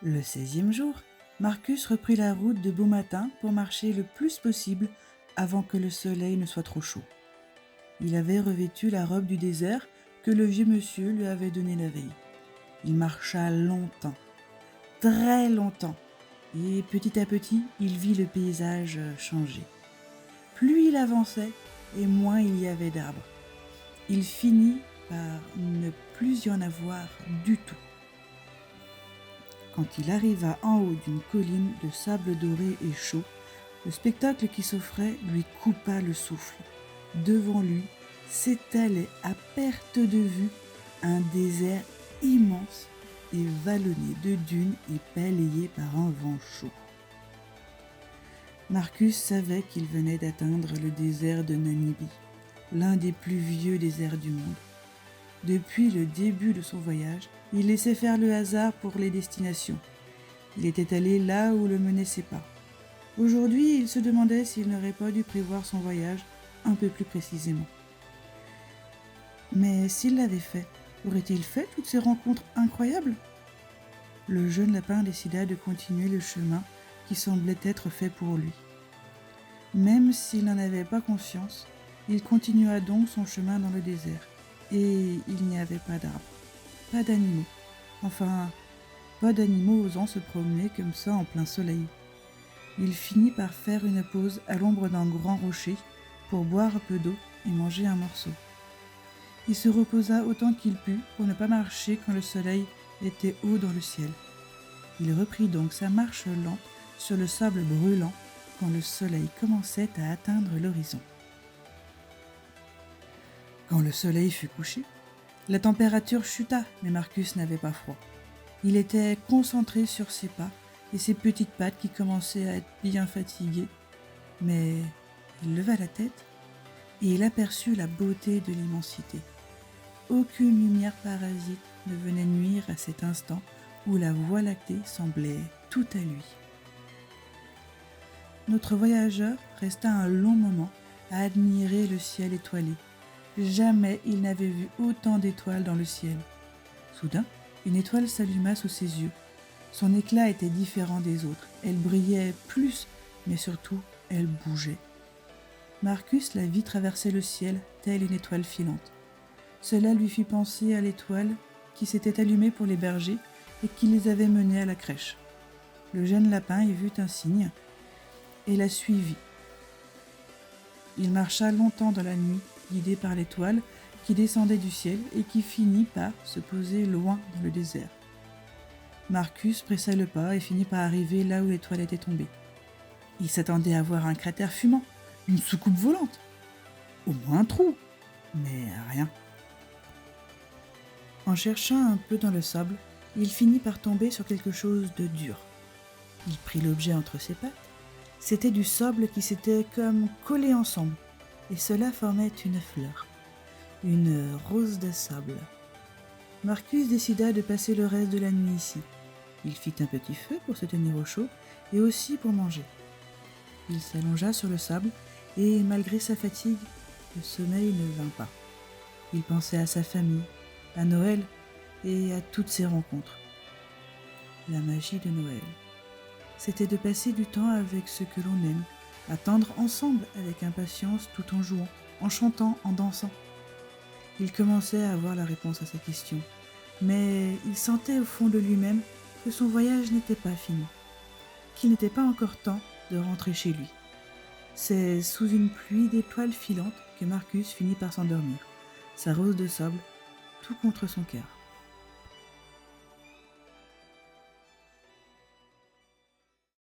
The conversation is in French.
Le 16e jour, Marcus reprit la route de beau matin pour marcher le plus possible avant que le soleil ne soit trop chaud. Il avait revêtu la robe du désert que le vieux monsieur lui avait donnée la veille. Il marcha longtemps, très longtemps, et petit à petit, il vit le paysage changer. Plus il avançait, et moins il y avait d'arbres. Il finit par ne plus y en avoir du tout. Quand il arriva en haut d'une colline de sable doré et chaud, le spectacle qui s'offrait lui coupa le souffle. Devant lui s'étalait à perte de vue un désert immense et vallonné de dunes et balayé par un vent chaud. Marcus savait qu'il venait d'atteindre le désert de Namibie, l'un des plus vieux déserts du monde. Depuis le début de son voyage, il laissait faire le hasard pour les destinations. Il était allé là où le menaient ses pas. Aujourd'hui, il se demandait s'il n'aurait pas dû prévoir son voyage un peu plus précisément. Mais s'il l'avait fait, aurait-il fait toutes ces rencontres incroyables ? Le jeune lapin décida de continuer le chemin qui semblait être fait pour lui. Même s'il n'en avait pas conscience, il continua donc son chemin dans le désert. Et il n'y avait pas d'arbres, pas d'animaux. Enfin, pas d'animaux osant se promener comme ça en plein soleil. Il finit par faire une pause à l'ombre d'un grand rocher pour boire un peu d'eau et manger un morceau. Il se reposa autant qu'il put pour ne pas marcher quand le soleil était haut dans le ciel. Il reprit donc sa marche lente sur le sable brûlant quand le soleil commençait à atteindre l'horizon. Quand le soleil fut couché, la température chuta, mais Marcus n'avait pas froid. Il était concentré sur ses pas et ses petites pattes qui commençaient à être bien fatiguées. Mais il leva la tête et il aperçut la beauté de l'immensité. Aucune lumière parasite ne venait nuire à cet instant où la Voie lactée semblait tout à lui. Notre voyageur resta un long moment à admirer le ciel étoilé. Jamais il n'avait vu autant d'étoiles dans le ciel. Soudain, une étoile s'alluma sous ses yeux. Son éclat était différent des autres. Elle brillait plus, mais surtout, elle bougeait. Marcus la vit traverser le ciel, telle une étoile filante. Cela lui fit penser à l'étoile qui s'était allumée pour les bergers et qui les avait menés à la crèche. Le jeune lapin y vit un signe et la suivit. Il marcha longtemps dans la nuit, guidé par l'étoile qui descendait du ciel et qui finit par se poser loin dans le désert. Marcus pressa le pas et finit par arriver là où l'étoile était tombée. Il s'attendait à voir un cratère fumant, une soucoupe volante, au moins un trou, mais rien. En cherchant un peu dans le sable, il finit par tomber sur quelque chose de dur. Il prit l'objet entre ses pattes. C'était du sable qui s'était comme collé ensemble, et cela formait une fleur, une rose de sable. Marcus décida de passer le reste de la nuit ici. Il fit un petit feu pour se tenir au chaud et aussi pour manger. Il s'allongea sur le sable et, malgré sa fatigue, le sommeil ne vint pas. Il pensait à sa famille, à Noël et à toutes ses rencontres. La magie de Noël, c'était de passer du temps avec ceux que l'on aime, attendre ensemble avec impatience tout en jouant, en chantant, en dansant. Il commençait à avoir la réponse à sa question, mais il sentait au fond de lui-même que son voyage n'était pas fini, qu'il n'était pas encore temps de rentrer chez lui. C'est sous une pluie d'étoiles filantes que Marcus finit par s'endormir, sa rose de sable tout contre son cœur.